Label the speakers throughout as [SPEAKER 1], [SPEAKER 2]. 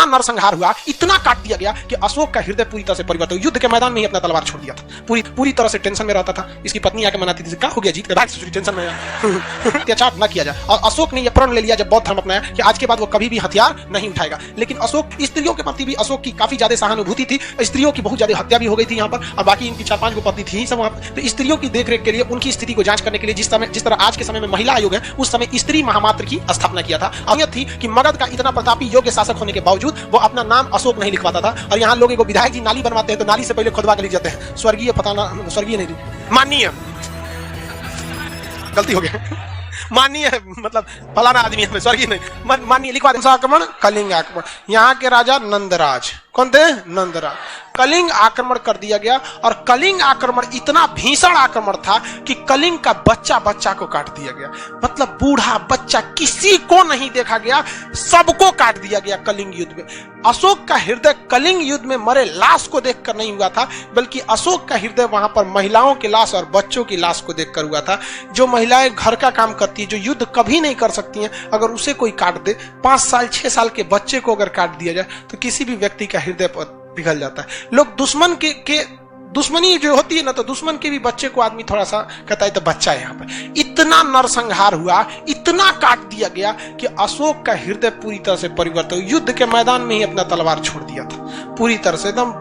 [SPEAKER 1] नरसंहार हुआ, इतना काट दिया गया कि अशोक का हृदय पूरी तरह से परिवर्तन, युद्ध के मैदान में ही अपना तलवार छोड़ दिया था। पूरी तरह से टेंशन में रहता था। इसकी पत्नी आके मनाती थी, क्या हो गया, जीत गए, टेंशन में अत्याचार न किया जाए। और अशोक ने यह प्रण ले लिया जब बौद्ध धर्म अपनाया कि आज के बाद वो कभी भी हथियार नहीं उठाएगा। लेकिन अशोक, स्त्रियों के प्रति भी अशोक की काफी ज्यादा सहानुभूति थी। स्त्रियों की बहुत ज्यादा हत्या भी हो गई थी यहाँ पर, और बाकी इनकी 4-5 गो पत्नी थी सब वहाँ पर। तो स्त्रियों की देखरेख के लिए, उनकी स्थिति को जांच करने के लिए जिस तरह आज के समय में महिला आयोग है, उस समय स्त्री महामात्र की स्थापना किया था। अहमियत थी कि मगध का इतना प्रतापी योग्य शासक होने के बावजूद वो अपना नाम अशोक नहीं लिखवाता था। और यहाँ लोगों को विधायक जी नाली बनवाते हैं तो नाली से पहले खुदवा के लिख जाते हैं स्वर्गीय, पता ना, स्वर्गीय नहीं, माननीय, गलती हो गया, माननीय मतलब फलाना आदमी है, स्वर्गीय नहीं, माननीय लिखवा दे। आक्रमण, कलिंग आक्रमण। यहाँ के राजा नंदराज, कौन थे, नंदराज। कलिंग आक्रमण कर दिया गया, और कलिंग आक्रमण इतना भीषण आक्रमण था कि कलिंग का बच्चा को काट दिया गया। मतलब बूढ़ा बच्चा किसी को नहीं देखा गया, सबको काट दिया गया कलिंग युद्ध में। अशोक का हृदय कलिंग युद्ध में मरे लाश को देखकर नहीं हुआ था, बल्कि अशोक का हृदय वहां पर महिलाओं की लाश और बच्चों की लाश को देखकर हुआ था। जो महिलाएं घर का काम करती है, जो युद्ध कभी नहीं कर सकती हैं, अगर उसे कोई काट दे, 5 साल 6 साल के बच्चे को अगर काट दिया जाए तो किसी भी व्यक्ति का हृदय पिघल जाता है। लोग दुश्मन के दुश्मनी जो होती है ना, तो दुश्मन के भी बच्चे को आदमी थोड़ा सा कहता है तो बच्चा है। यहाँ पे इतना नरसंहार हुआ, इतना काट दिया गया कि अशोक का हृदय पूरी तरह से परिवर्तन, युद्ध के मैदान में ही अपना तलवार छोड़ दिया था पूरी तरह से। एकदम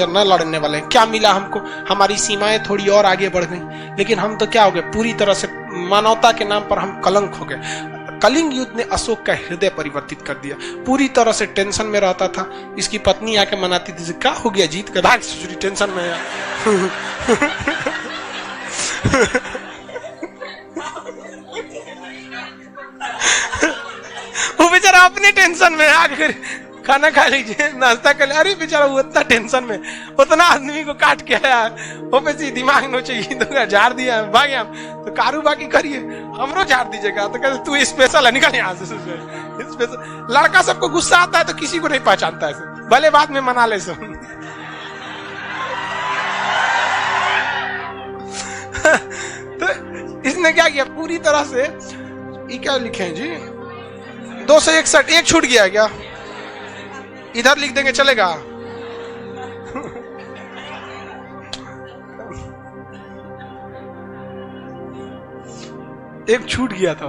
[SPEAKER 1] न लड़ने वाले, क्या मिला हमको, हमारी सीमाएं थोड़ी और आगे बढ़ गई, लेकिन हम तो क्या हो गए, पूरी तरह से मानवता के नाम पर हम कलंक हो गए। कलिंग युद्ध ने अशोक का हृदय परिवर्तित कर दिया, पूरी तरह से टेंशन में रहता था। इसकी पत्नी आके मनाती थी, क्या हो गया, जीत गए, भाग, टेंशन में है। वो बेचारा अपने टेंशन में आकर खाना खा लीजिए, नाश्ता कर ले, अरे बेचारा वो इतना टेंशन में, उतना आदमी को काट के आया, वो पे दिमाग नो चाहिए तो झाड़ दिया, भागे हम तो कारू बाकी करिए, हमरो झाड़ दीजिएगा। तो कहते तू स्पेशल है, निकल यहाँ से। स्पेशल लड़का सबको गुस्सा आता है तो किसी को नहीं पहचानता है, भले बाद में मना ले सब। तो इसने क्या किया, पूरी तरह से, ये क्या लिखे हैं जी, 261, एक छूट गया क्या, इधर लिख देंगे चलेगा। एक छूट गया था।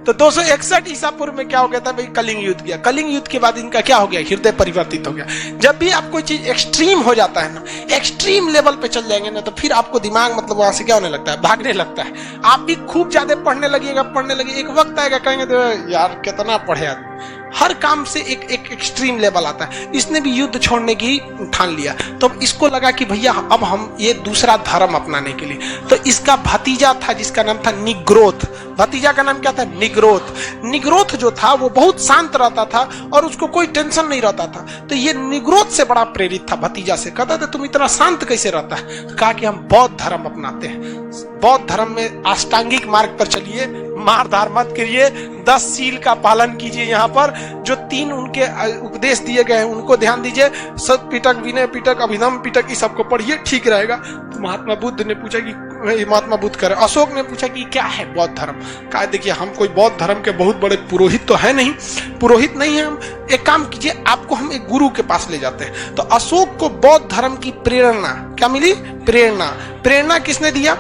[SPEAKER 1] तो 261 ईसा पूर्व में क्या हो गया था भाई, कलिंग युद्ध किया। कलिंग युद्ध के बाद इनका क्या हो गया, हृदय परिवर्तित हो गया। जब भी आप कोई चीज एक्सट्रीम हो जाता है ना, एक्सट्रीम लेवल पे चल जाएंगे ना, तो फिर आपको दिमाग मतलब वहां से क्या होने लगता है, भागने लगता है। आप भी खूब ज्यादा पढ़ने लगिएगा, एक वक्त आएगा कहेंगे तो यार कितना पढ़े आदमी, हर काम से एक एक्सट्रीम लेवल आता है। इसने भी युद्ध छोड़ने की ठान लिया, तो इसको लगा कि भैया अब हम ये दूसरा धर्म अपनाने के लिए। तो इसका भतीजा था जिसका नाम था निग्रोथ, भतीजा का नाम क्या था, निग्रोथ। निग्रोथ जो था वो बहुत शांत रहता था और उसको कोई टेंशन नहीं रहता था। तो ये निग्रोथ से बड़ा प्रेरित था भतीजा से, कहता था तुम इतना शांत कैसे रहता है। कहा कि हम बौद्ध धर्म अपनाते हैं, बौद्ध धर्म में अष्टांगिक मार्ग पर चलिए, मार धार मत करिए, 10 सील का पालन कीजिए। यहाँ पर जो 3 उनके उपदेश दिए गए हैं उनको ध्यान दीजिए, सत पिटक, विनय पिटक, अभिनव पिटक, इस सबको पढ़िए, ठीक रहेगा। तो महात्मा बुद्ध ने पूछा कि महात्मा बुद्ध करे, अशोक ने पूछा कि क्या है बौद्ध धर्म। कहा देखिए हम कोई बौद्ध धर्म के बहुत बड़े पुरोहित तो है नहीं, पुरोहित नहीं है हम, एक काम कीजिए आपको हम एक गुरु के पास ले जाते हैं। तो अशोक को बौद्ध धर्म की प्रेरणा क्या मिली, प्रेरणा किसने दिया,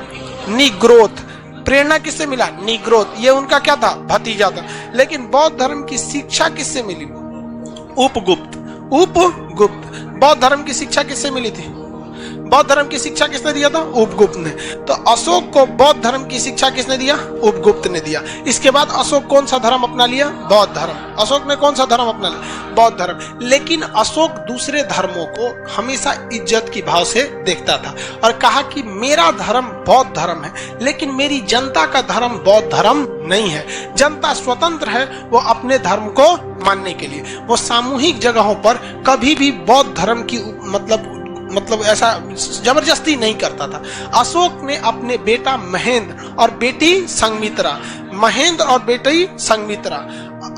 [SPEAKER 1] निग्रोथ। प्रेरणा किससे मिला, निग्रोथ, ये उनका क्या था, भतीजा था। लेकिन बौद्ध धर्म की शिक्षा किससे मिली, उपगुप्त। बौद्ध धर्म की शिक्षा किससे मिली थी, बौद्ध धर्म की शिक्षा किसने दिया था, उपगुप्त ने। तो अशोक को बौद्ध धर्म की शिक्षा किसने दिया, उपगुप्त ने दिया। इसके बाद अशोक कौन सा धर्म अपना लिया, बौद्ध धर्म। अशोक ने कौन सा धर्म अपना लिया, बौद्ध धर्म। लेकिन अशोक दूसरे धर्मों को हमेशा इज्जत की भाव से देखता था और कहा कि मेरा धर्म बौद्ध धर्म है, लेकिन मेरी जनता का धर्म बौद्ध धर्म नहीं है। जनता स्वतंत्र है वो अपने धर्म को मानने के लिए, वो सामूहिक जगहों पर कभी भी बौद्ध धर्म की मतलब ऐसा जबरदस्ती नहीं करता था। अशोक ने अपने बेटा महेंद्र और बेटी संघमित्रा, महेंद्र और बेटी संघमित्रा,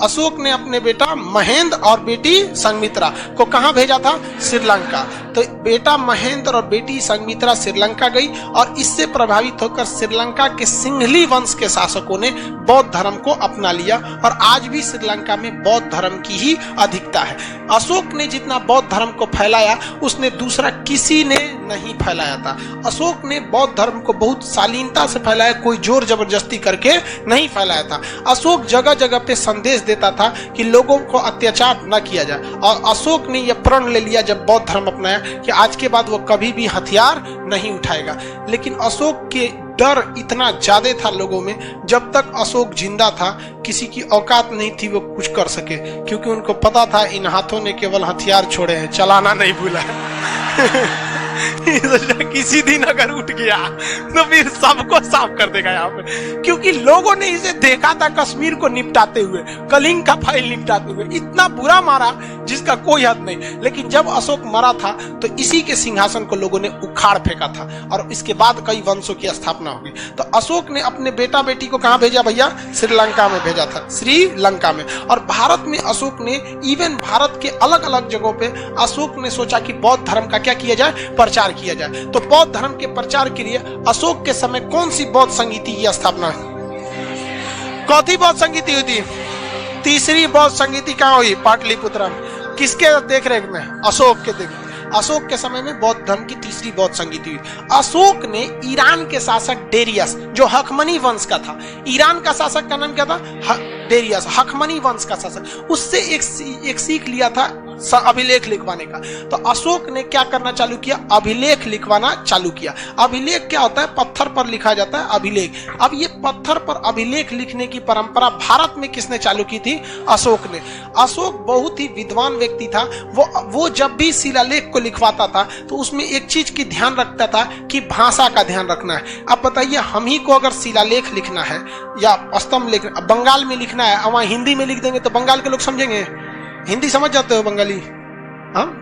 [SPEAKER 1] अशोक ने अपने बेटा महेंद्र और बेटी संघमित्रा को कहां भेजा था? श्रीलंका। तो बेटा महेंद्र और बेटी संघमित्रा श्रीलंका गई और इससे प्रभावित होकर श्रीलंका के सिंघली वंश के शासकों ने बौद्ध धर्म को अपना लिया और आज भी श्रीलंका में बौद्ध धर्म की ही अधिकता है। अशोक ने जितना बौद्ध धर्म को फैलाया उसने दूसरा किसी ने नहीं फैलाया था। अशोक ने बौद्ध धर्म को बहुत शालीनता से फैलाया, कोई जोर जबरदस्ती करके नहीं फैलाया था। अशोक जगह जगह पे संदेश देता था कि लोगों को अत्याचार न किया जाए और अशोक ने यह प्रण ले लिया जब बौद्ध धर्म अपनाया कि आज के बाद वो कभी भी हथियार नहीं उठाएगा। लेकिन अशोक के डर इतना ज्यादा था लोगों में, जब तक अशोक जिंदा था किसी की औकात नहीं थी वो कुछ कर सके, क्योंकि उनको पता था इन हाथों ने केवल हथियार छोड़े हैं, चलाना नहीं भूला है। किसी दिन अगर उठ गया तो फिर सबको साफ कर देगा यहाँ पे, क्योंकि लोगों ने इसे देखा था कश्मीर को निपटाते हुए, कलिंग का फाइल निपटाते हुए, इतना बुरा मारा जिसका कोई हद नहीं। लेकिन जब अशोक मरा था तो इसी के सिंहासन को लोगों ने उखाड़ फेंका था और इसके बाद कई वंशों की स्थापना होगी। तो अशोक ने अपने बेटा बेटी को कहां भेजा भैया? श्रीलंका में भेजा था, श्रीलंका में। और भारत में अशोक ने इवन भारत के अलग अलग जगहों पे अशोक ने सोचा कि बौद्ध धर्म का क्या किया जाए? प्रचार किया जाए। तो बौद्ध धर्म के प्रचार के लिए अशोक के समय कौन सी बौद्ध संगीति की स्थापना हुई? कौन बौद्ध संगीति हुई थी? तीसरी बौद्ध संगीति कहां हुई? पाटलिपुत्र में। किसके देख रेख में? अशोक के देख। अशोक के समय में बौद्ध धर्म की तीसरी बौद्ध संगीति हुई। अशोक ने ईरान के शासक डेरियस, जो हखमनी वंश का था, ईरान का शासक का नाम क्या था? डेरियस, हखमनी वंश का शासक, उससे एक सीख लिया था अभिलेख लिखवाने का। तो अशोक ने क्या करना चालू किया? अभिलेख लिखवाना चालू किया। अभिलेख क्या होता है? पत्थर पर लिखा जाता है अभिलेख। अब ये पत्थर पर अभिलेख लिखने की परंपरा भारत में किसने चालू की थी? अशोक ने। अशोक बहुत ही विद्वान व्यक्ति था। वो जब भी शिलालेख को लिखवाता था तो उसमें एक चीज की ध्यान रखता था कि भाषा का ध्यान रखना है। अब बताइए, हम ही को अगर शिलालेख लिखना है या स्तंभ लिखना, बंगाल में लिखना है, अब वहां हिंदी में लिख देंगे तो बंगाल के लोग समझेंगे? हिंदी समझ जाते हो बंगाली? हम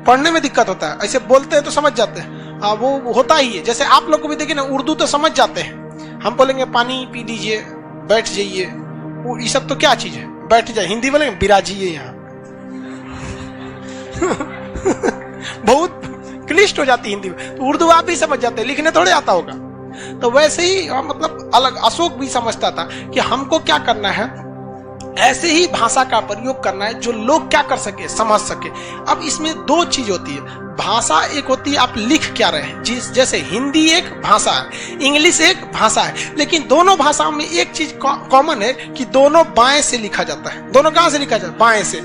[SPEAKER 1] पढ़ने में दिक्कत होता है, ऐसे बोलते हैं तो समझ जाते हैं। वो होता ही है। जैसे आप लोग को भी देखिए ना, उर्दू तो समझ जाते हैं। हम बोलेंगे पानी पी लीजिए, बैठ जाइए, ये सब तो क्या चीज है? बैठ जाए। हिंदी बोलेंगे बिराजिए यहाँ। बहुत क्लिष्ट हो जाती है हिंदी में। तो उर्दू आप भी समझ जाते हैं, लिखने थोड़े आता होगा। तो वैसे ही मतलब अलग अशोक भी समझता था कि हमको क्या करना है, ऐसे ही भाषा का प्रयोग करना है जो लोग क्या कर सके, समझ सके। अब इसमें दो चीज होती है। भाषा एक होती है आप लिख क्या रहे हैं, जैसे हिंदी एक भाषा है, इंग्लिश एक भाषा है, लेकिन दोनों भाषाओं में एक चीज कॉमन है कि दोनों बाएं से लिखा जाता है। दोनों कहां से लिखा जाता है? बाएं से।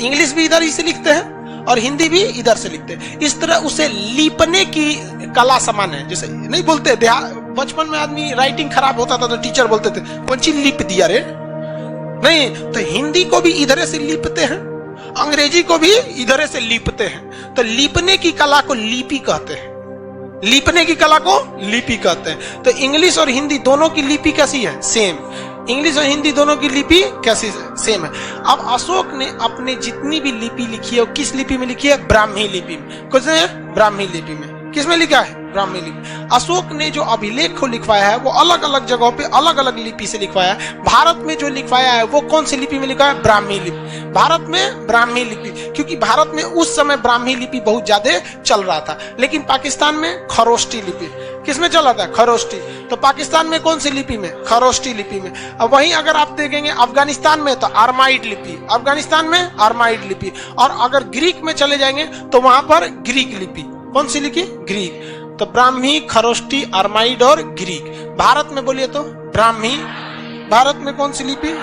[SPEAKER 1] इंग्लिश भी इधर ही से लिखते हैं और हिंदी भी इधर से लिखते हैं। इस तरह उसे लिपने की कला समान है। जैसे नहीं बोलते, बचपन में आदमी राइटिंग खराब होता था तो टीचर बोलते थे कौन सी लिप दिया रे, नहीं तो हिंदी को भी इधर से लिपते हैं, अंग्रेजी को भी इधर से लिपते हैं। तो लिपने की कला को लिपि कहते हैं। लिपने की कला को लिपि कहते हैं। तो इंग्लिश और हिंदी दोनों की लिपि कैसी है? सेम। इंग्लिश और हिंदी दोनों की लिपि कैसी सेम है। अब अशोक ने अपने जितनी भी लिपि लिखी है वो किस लिपि में लिखी है? ब्राह्मी लिपि में। कुछ है ब्राह्मी लिपि में। किसमें लिखा है? ब्राह्मी लिपि। अशोक ने जो अभिलेख को लिखवाया है वो अलग अलग जगहों पे अलग अलग लिपि से लिखवाया है। भारत में जो लिखवाया है वो कौन सी लिपि में लिखा है? ब्राह्मी लिपि। भारत में ब्राह्मी लिपि, क्योंकि भारत में उस समय ब्राह्मी लिपि बहुत ज्यादा चल रहा था। लेकिन पाकिस्तान में खरोष्टी लिपि। किसमें चल रहा था? खरोष्टी। तो पाकिस्तान में कौन सी लिपि में? खरोष्टी लिपि में। अब वहीं अगर आप देखेंगे अफगानिस्तान में तो आर्माइड लिपि, अफगानिस्तान में आर्माइड लिपि। और अगर ग्रीक में चले जाएंगे तो वहां पर ग्रीक लिपि। कौन सी लिपि? ग्रीक। तो ब्राह्मी, खरोष्टी, आर्माइड और ग्रीक। भारत में बोलिए तो ब्राह्मी। भारत में कौन सी लिपि?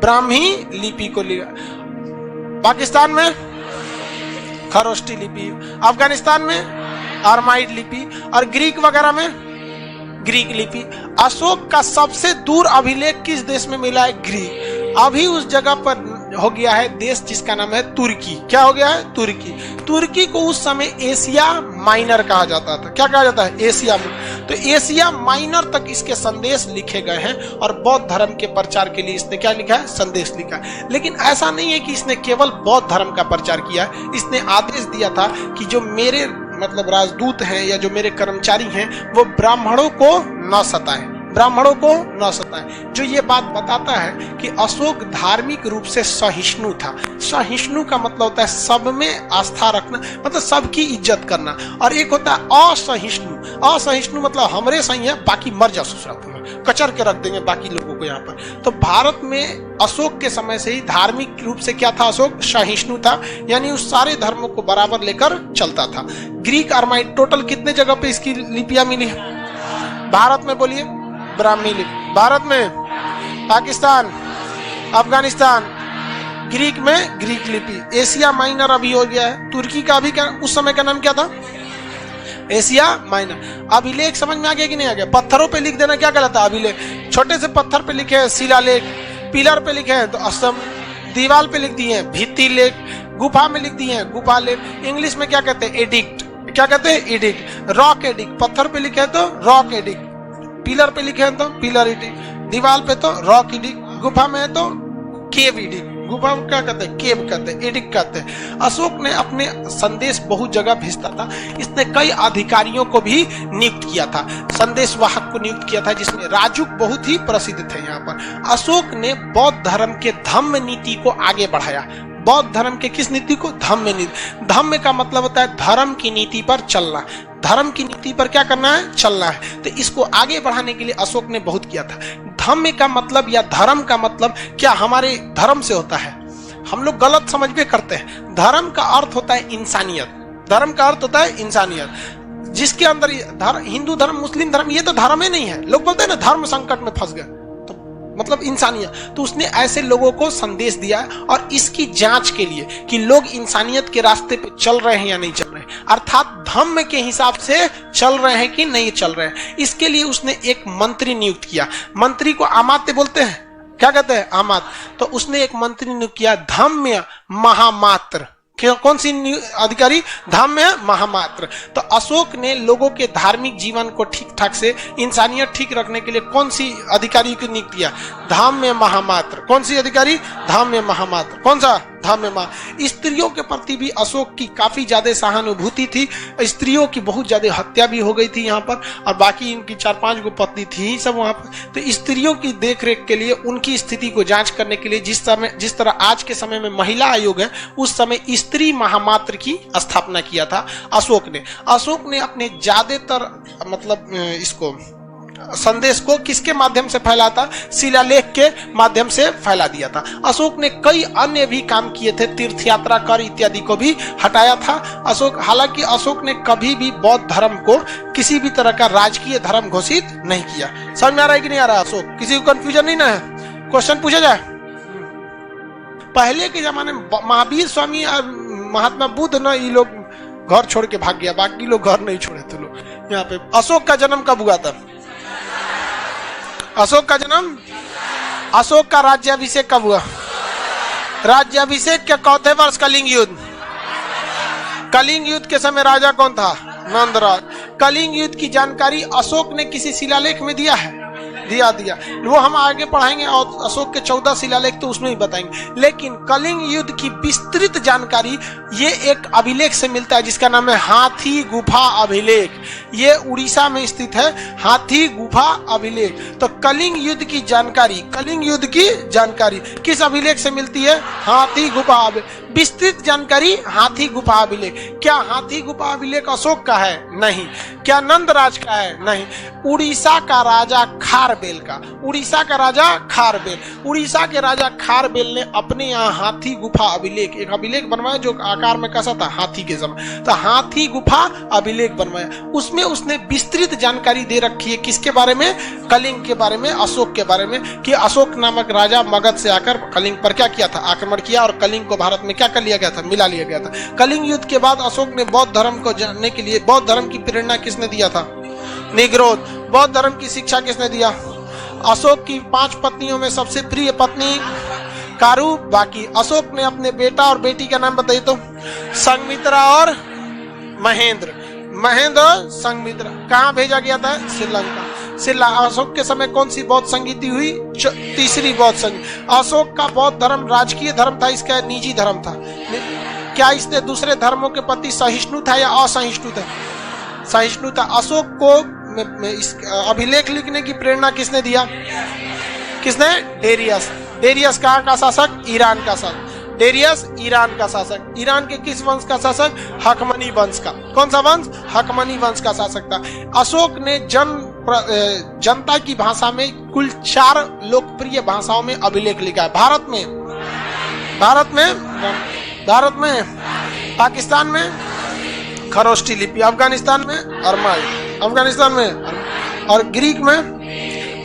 [SPEAKER 1] ब्राह्मी लिपि को लिया। पाकिस्तान में खरोष्टी लिपि, अफगानिस्तान में आर्माइड लिपि और ग्रीक वगैरह में ग्रीक लिपि। अशोक का सबसे दूर अभिलेख किस देश में मिला है? ग्रीक। अभी उस जगह पर हो गया है देश जिसका नाम है तुर्की। क्या हो गया है? तुर्की। तुर्की को उस समय एशिया माइनर कहा जाता था। क्या कहा जाता है? एशिया में। तो एशिया माइनर तक इसके संदेश लिखे गए हैं और बौद्ध धर्म के प्रचार के लिए इसने क्या लिखा है? संदेश लिखा है। लेकिन ऐसा नहीं है कि इसने केवल बौद्ध धर्म का प्रचार किया है। इसने आदेश दिया था कि जो मेरे मतलब राजदूत हैं या जो मेरे कर्मचारी हैं वो ब्राह्मणों को न सताएं, ब्राह्मणों को न सताए। जो ये बात बताता है कि अशोक धार्मिक रूप से सहिष्णु था। सहिष्णु का मतलब होता है सब में आस्था रखना, मतलब सबकी इज्जत करना। और एक होता है असहिष्णु। असहिष्णु मतलब हमरे सही है, बाकी मर जा ससुरा, तुम्हें कचर के रख देंगे बाकी लोगों को यहाँ पर। तो भारत में अशोक के समय से ही धार्मिक रूप से क्या था, अशोक सहिष्णु था, यानी उस सारे धर्मों को बराबर लेकर चलता था। ग्रीक अरमाइक टोटल कितने जगह पे इसकी लिपियां मिली है भारत में, बोलिए? ब्राह्मी लिपि भारत में, पाकिस्तान, अफगानिस्तान, ग्रीक में ग्रीक लिपि, एशिया माइनर अभी हो गया है, तुर्की का अभी उस समय का नाम क्या था, एशिया माइनर। अभिलेख समझ में आ गया कि नहीं आ गया? पत्थरों पे लिख देना क्या कहलाता है अभिलेख? छोटे से पत्थर पे लिखे हैं शिलालेख, पिलर पे लिखे हैं तो असम, दीवार पे लिख दिए हैं भित्ति लेख, गुफा में लिख दिए हैं गुफा लेख। इंग्लिश में क्या कहते हैं? एडिक्ट। क्या कहते हैं? एडिक्ट। रॉक एडिक्ट, पत्थर पे लिखे हैं तो रॉक एडिक्ट, पिलर पे लिखे हैं तो पिलर एडिक्ट, दीवार पे तो रॉक एडिक्ट, गुफा में है तो केव एडिक्ट। गुफा को क्या कहते हैं? केव कहते हैं, एडिक्ट कहते हैं। अशोक ने अपने संदेश बहुत जगह भेजता था। इसने कई अधिकारियों को भी नियुक्त किया था, संदेश वाहक को नियुक्त किया था, जिसमें राजुक बहुत ही प्रसिद्ध थे यहाँ पर। अशोक ने बौद्ध धर्म के धम्म नीति को आगे बढ़ाया। बौद्ध धर्म के किस नीति को? धम्म नीति। धम्म का मतलब होता है धर्म की नीति पर चलना। धर्म की नीति पर क्या करना है? चलना है। तो इसको आगे बढ़ाने के लिए अशोक ने बहुत किया था। धम्म का मतलब या धर्म का मतलब क्या हमारे धर्म से होता है? हम लोग गलत समझ में करते हैं। धर्म का अर्थ होता है इंसानियत। धर्म का अर्थ होता है इंसानियत, जिसके अंदर हिंदू धर्म, मुस्लिम धर्म, ये तो धर्म ही नहीं है। लोग बोलते हैं ना धर्म संकट में फंस गए, मतलब इंसानियत। तो उसने ऐसे लोगों को संदेश दिया और इसकी जांच के लिए कि लोग इंसानियत के रास्ते पे चल रहे हैं या नहीं चल रहे हैं, अर्थात धम्म के हिसाब से चल रहे हैं कि नहीं चल रहे हैं। इसके लिए उसने एक मंत्री नियुक्त किया। मंत्री को अमात्य बोलते हैं, क्या कहते हैं? अमात्य। तो उसने एक मंत्री नियुक्त किया, धम्म महामात्र। कौन सी अधिकारी? धम्म महामात्र। तो अशोक ने लोगों के धार्मिक जीवन को ठीक ठाक से, इंसानियत ठीक रखने के लिए कौन सी अधिकारी को नियुक्त किया? धम्म महामात्र। कौन सी अधिकारी? धम्म महामात्र। कौन सा? धम्म महा। स्त्रियों के प्रति भी अशोक की काफी ज्यादा सहानुभूति थी। स्त्रियों की बहुत ज्यादा हत्या भी हो गई थी यहाँ पर, और बाकी इनकी 4-5 गो पत्नी थी सब वहां पर। तो स्त्रियों की देखरेख के लिए, उनकी स्थिति को जांच करने के लिए, जिस तरह आज के समय में महिला आयोग है, उस समय स्त्री महामात्र की स्थापना किया था अशोक ने। अशोक ने अपने ज्यादातर मतलब इसको संदेश को किसके माध्यम से फैला था? शिलालेख के माध्यम से फैला दिया था। अशोक ने कई अन्य भी काम किए थे, तीर्थ यात्रा कर इत्यादि को भी हटाया था अशोक। हालांकि अशोक ने कभी भी बौद्ध धर्म को किसी भी तरह का राजकीय धर्म घोषित नहीं किया। समझ में आ रहा है कि नहीं आ रहा? अशोक, किसी को कंफ्यूजन नहीं ना है? क्वेश्चन पूछा जाए। पहले के जमाने में महावीर स्वामी और महात्मा बुद्ध न, ये लोग घर छोड़ के भाग गया, बाकी लोग घर नहीं छोड़े थे लोग यहाँ पे। अशोक का जन्म कब हुआ था? अशोक का जन्म, अशोक का राज्याभिषेक कब हुआ? राज्याभिषेक के चौथे वर्ष कलिंग युद्ध। कलिंग युद्ध के समय राजा कौन था? नंदराज। कलिंग युद्ध की जानकारी अशोक ने किसी शिलालेख में दिया है? दिया। वो हम आगे पढ़ाएंगे और अशोक के 14 शिलालेख तो उसमें ही बताएंगे। लेकिन कलिंग युद्ध की विस्तृत जानकारी ये एक अभिलेख से मिलता है जिसका नाम है हाथी गुफा अभिलेख। ये उड़ीसा में स्थित है, हाथी गुफा अभिलेख। तो कलिंग युद्ध की जानकारी किस अभिलेख से मिलती है? हाथी गुफा अभिलेख। विस्तृत जानकारी हाथी गुफा अभिलेख। क्या हाथी गुफा अभिलेख अशोक का है? नहीं। क्या नंदराज का है? नहीं। उड़ीसा का राजा खारबेल का। उड़ीसा का राजा खारबेल, उड़ीसा के राजा खारबेल ने अपने यहाँ हाथी गुफा अभिलेख, एक अभिलेख बनवाया जो आकार में कैसा था? हाथी के समय। तो हाथी गुफा अभिलेख बनवाया, उसमें उसने विस्तृत जानकारी दे रखी है किसके बारे में? कलिंग के बारे में, अशोक के बारे में, कि अशोक नामक राजा मगध से आकर कलिंग पर क्या किया था? आक्रमण किया और कलिंग को भारत में क्या कर लिया गया था? मिला लिया गया था। कलिंग युद्ध के बाद अशोक ने बौद्ध धर्म को जानने के लिए, बौद्ध धर्म की प्रेरणा किसने दिया था? निग्रोध। बौद्ध धर्म की शिक्षा किसने दिया? अशोक की 5 पत्नियों में सबसे प्रिय पत्नी कारू। बाकी अशोक ने अपने बेटा और बेटी का नाम बताइए तो? संघमित्रा और महेंद्र। महेंद्र और संघमित्रा। कहाँ भेजा गया था? श्रीलंका। अशोक के समय कौन सी बौद्ध संगीति हुई? तीसरी बौद्ध संगीति। अशोक का बौद्ध धर्म राजकीय धर्म था, इसका निजी धर्म था। क्या इसने दूसरे धर्मों के प्रति सहिष्णु था या असहिष्णु था? सहिष्णु था। अशोक को में इस अभिलेख लिखने की प्रेरणा किसने दिया? किसने? डेरियस। डेरियस कहाँ का शासक? ईरान का शासक। डेरियस ईरान का शासक। ईरान के किस वंश का शासक? हकमनी वंश का। कौन सा वंश? हकमनी वंश का शासक था। अशोक ने जनता की भाषा में कुल 4 लोकप्रिय भाषाओं में अभिलेख लिखा है। भारत में, पाकिस्तान में खरोष्टी लिपि, अफगानिस्तान में अरमाई, अफगानिस्तान में, और ग्रीक में।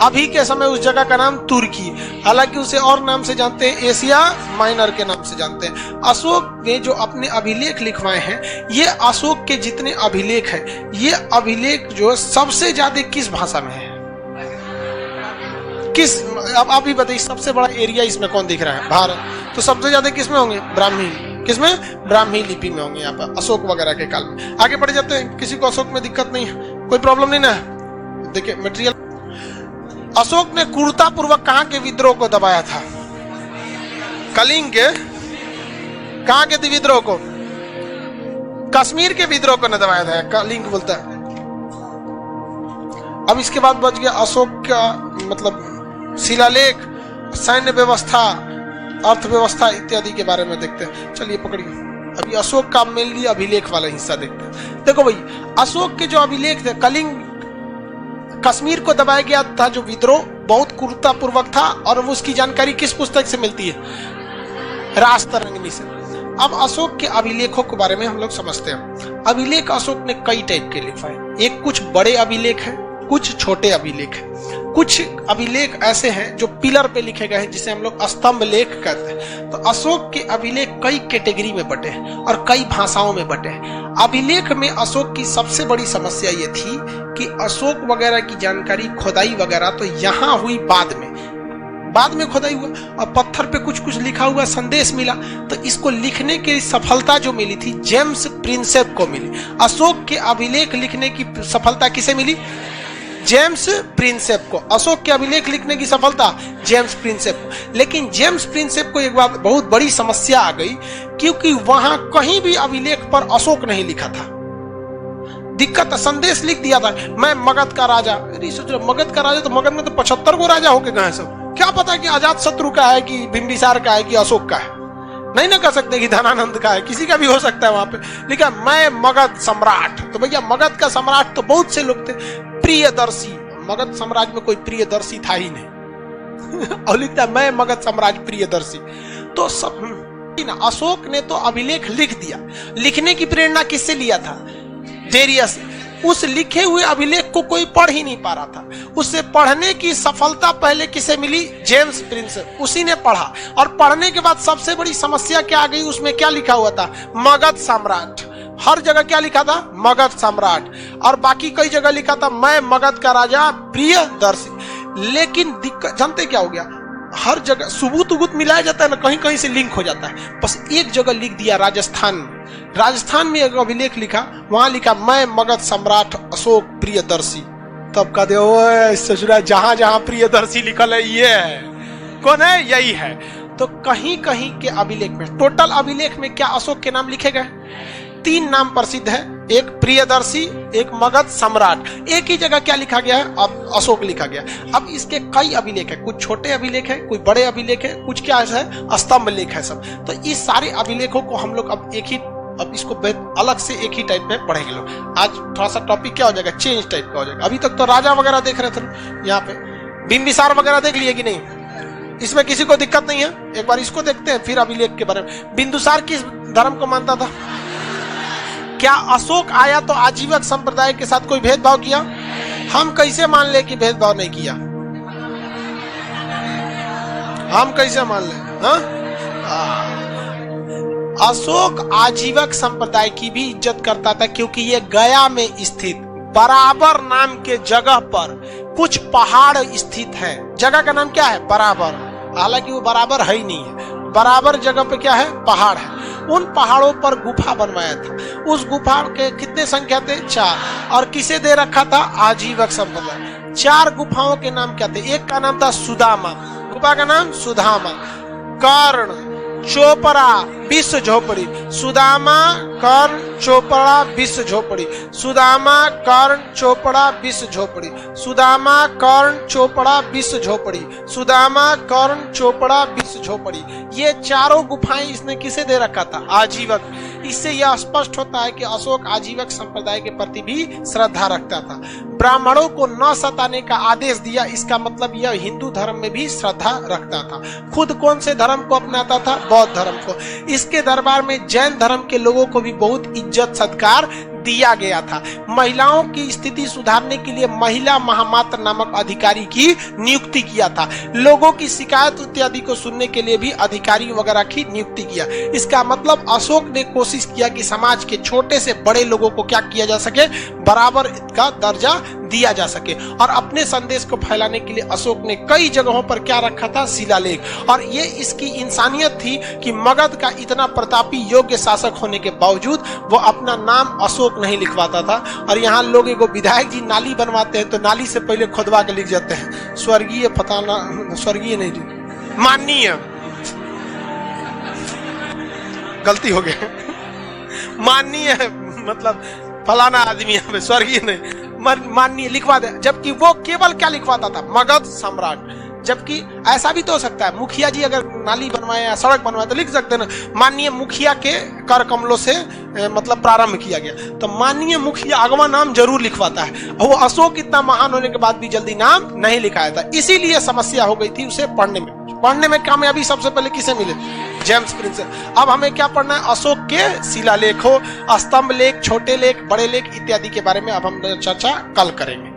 [SPEAKER 1] अभी के समय उस जगह का नाम तुर्की, हालांकि उसे और नाम से जानते हैं, एशिया माइनर के नाम से जानते हैं। अशोक ने जो अपने अभिलेख लिखवाए हैं, ये अशोक के जितने अभिलेख हैं, ये अभिलेख जो सबसे ज्यादा किस भाषा में है? किस? अब आप ही बताइए, सबसे बड़ा एरिया इसमें कौन दिख रहा है? भारत। तो सबसे ज्यादा किस में होंगे? ब्राह्मी। किसमें? ब्राह्मी लिपि में होंगे यहाँ पर, अशोक वगैरह के काल में। आगे बढ़ जाते हैं, किसी को अशोक में दिक्कत नहीं है, कोई प्रॉब्लम नहीं ना? देखिए मटेरियल, अशोक ने क्रूरतापूर्वक कहां के विद्रोह को दबाया था? कलिंग के। कहां के विद्रोह को? कश्मीर के विद्रोह को न दबाया था, कलिंग बोलता है। अब इसके बाद बच गया अशोक का मतलब शिलालेख, सैन्य व्यवस्था, अर्थव्यवस्था इत्यादि के बारे में देखते हैं। चलिए पकड़िए, अभी अशोक का मेनली अभिलेख वाला हिस्सा देखते हैं। देखो भाई, अशोक के जो अभिलेख थे, कलिंग कश्मीर को दबाया गया था जो विद्रोह, बहुत क्रूरतापूर्वक था, और उसकी जानकारी किस पुस्तक से मिलती है? राजतरंगिणी से। अब अशोक के अभिलेखों के बारे में हम लोग समझते हैं। अभिलेख अशोक ने कई टाइप के लिखवाए। एक कुछ बड़े अभिलेख हैं, कुछ छोटे अभिलेख हैं। कुछ अभिलेख ऐसे हैं जो पिलर पे लिखे गए हैं, जिसे हम लोग स्तंभ लेख कहते हैं। तो अशोक के अभिलेख कई कैटेगरी में बटे हैं और कई भाषाओं में बटे हैं। अभिलेख में अशोक की सबसे बड़ी समस्या ये थी कि अशोक वगैरह की जानकारी, खोदाई वगैरह तो यहाँ हुई बाद में खोदाई हुआ, और पत्थर पे कुछ कुछ लिखा हुआ संदेश मिला। तो इसको लिखने की सफलता जो मिली थी, जेम्स प्रिंसेप को मिली। अशोक के अभिलेख लिखने की सफलता किसे मिली? जेम्स प्रिंसेप को। अशोक के अभिलेख लिखने की सफलता जेम्स प्रिंसेप को। लेकिन जेम्स प्रिंसेप को एक बात, बहुत बड़ी समस्या आ गई, क्योंकि वहां कहीं भी अभिलेख पर अशोक नहीं लिखा था। दिक्कत, संदेश लिख दिया था, मैं मगध का राजा। सोच रहे मगध का राजा, तो मगध में तो 75 को राजा होके गए सब। क्या पता कि अजात शत्रु का है, कि बिंबिसार का है, कि अशोक का है। नहीं ना कह सकते कि धनानंद का है, किसी का भी हो सकता है। वहां पे लिखा मैं मगध सम्राट। तो भैया मगध का सम्राट तो बहुत से लोग थे। प्रियदर्शी, मगध साम्राज्य में कोई प्रियदर्शी था ही नहीं। और लिखता मैं मगध साम्राज्य प्रियदर्शी। तो सब ना, अशोक ने तो अभिलेख लिख दिया। लिखने की प्रेरणा किससे लिया था? डेरियस। उस लिखे हुए अभिलेख को कोई पढ़ ही नहीं पा रहा था। उससे पढ़ने की सफलता पहले किसे मिली? James Prinsep. उसी ने पढ़ा, और पढ़ने के बाद सबसे बड़ी समस्या क्या आ गई? उसमें क्या लिखा हुआ था? मगध सम्राट। हर जगह क्या लिखा था? मगध सम्राट। और बाकी कई जगह लिखा था मैं मगध का राजा प्रियदर्शी। लेकिन दिक्कत जानते क्या हो गया? हर जगह सबूत उबूत मिलाया जाता है ना, कहीं कहीं से लिंक हो जाता है। बस एक जगह लिख दिया, राजस्थान में। राजस्थान में एक अभिलेख लिखा, वहां लिखा मैं मगध सम्राट अशोक प्रियदर्शी। तब कहते ओए ससुरा, जहां जहां प्रियदर्शी लिखल है ये है। कौन है? यही है। तो कहीं कहीं के अभिलेख में, टोटल अभिलेख में क्या अशोक के नाम लिखे गए? 3 नाम प्रसिद्ध है, एक प्रियदर्शी, एक मगध सम्राट। एक ही जगह क्या लिखा गया है? अब अशोक लिखा गया। अब इसके कई अभिलेख है, कुछ छोटे अभिलेख है, कुछ बड़े अभिलेख है, कुछ क्या है? स्तंभ लेख है सब। तो इस सारे अभिलेखों को हम लोग अब एक ही, अब इसको अलग से एक ही टाइप में पढ़ेंगे लोग। आज थोड़ा सा टॉपिक क्या हो जाएगा? चेंज टाइप का हो जाएगा। अभी तक तो राजा वगैरह देख रहे थे, यहाँ पे बिंबिसार वगैरह देख लिए कि नहीं? इसमें किसी को दिक्कत नहीं है? एक बार इसको देखते हैं, फिर अभिलेख के बारे में। बिंदुसार किस धर्म को मानता था? क्या अशोक आया तो आजीवक संप्रदाय के साथ कोई भेदभाव किया? हम कैसे मान ले कि भेदभाव नहीं किया? हम कैसे मान ले? अशोक आजीवक संप्रदाय की भी इज्जत करता था, क्योंकि ये गया में स्थित बराबर नाम के जगह पर कुछ पहाड़ स्थित है। जगह का नाम क्या है? बराबर। हालांकि वो बराबर है ही नहीं है। बराबर जगह पे क्या है? पहाड़ है। उन पहाड़ों पर गुफा बनवाया था। उस गुफा के कितने संख्या थे? 4। और किसे दे रखा था? आजीवक संप्रदाय। 4 गुफाओं के नाम क्या थे? एक का नाम था सुदामा, गुफा का नाम सुदामा, कर्ण, चोपड़ा, विश्व झोपड़ी। सुदामा, कर्ण, चोपड़ा विष झोपड़ी, सुदामा कर्ण चोपड़ा विष झोपड़ी, सुदामा कर्ण चोपड़ा विष झोपड़ी, सुदामा कर्ण चोपड़ा विष झोपड़ी। ये चारों गुफाएं इसने किसे दे रखा था? आजीवक। इससे यह स्पष्ट होता है कि अशोक आजीवक संप्रदाय के प्रति भी श्रद्धा रखता था। ब्राह्मणों को न सताने का आदेश दिया, इसका मतलब यह हिंदू धर्म में भी श्रद्धा रखता था। खुद कौन से धर्म को अपनाता था? बौद्ध धर्म को। इसके दरबार में जैन धर्म के लोगों को भी बहुत इज्जत सत्कार दिया गया था। महिलाओं की स्थिति सुधारने के लिए महिला महामात्र नामक अधिकारी की नियुक्ति किया था। लोगों की शिकायत इत्यादि को सुनने के लिए भी अधिकारी वगैरह की नियुक्ति किया। इसका मतलब अशोक ने कोशिश किया कि समाज के छोटे से बड़े लोगों को क्या किया जा सके? बराबर का दर्जा दिया जा सके। और अपने संदेश को फैलाने के लिए अशोक ने कई जगहों पर क्या रखा था? शिलालेख। और ये इसकी इंसानियत थी कि मगध का इतना प्रतापी योग्य शासक होने के बावजूद वो अपना नाम अशोक नहीं लिखवाता था। और यहाँ लोग एगो विधायक जी नाली बनवाते हैं तो नाली से पहले खुदवा के लिख जाते हैं स्वर्गीय फताना, स्वर्गीय नहीं, माननीय, गलती हो गया, माननीय मतलब फलाना आदमी, स्वर्गीय नहीं, माननीय लिखवा दे। जबकि वो केवल क्या लिखवाता था? मगध सम्राट। जबकि ऐसा भी तो हो सकता है, मुखिया जी अगर नाली बनवाए या सड़क बनवाए तो लिख सकते ना माननीय मुखिया के कर कमलों से मतलब प्रारंभ किया गया। तो माननीय मुखिया अगवा नाम जरूर लिखवाता है। वो अशोक इतना महान होने के बाद भी जल्दी नाम नहीं लिखाया था, इसीलिए समस्या हो गई थी उसे पढ़ने में कामयाबी सबसे पहले किसे मिले? James Prince. अब हमें क्या पढ़ना है? अशोक के शिलालेखों, स्तंभ लेख, छोटे लेख, बड़े लेख इत्यादि के बारे में अब हम चर्चा कल करेंगे।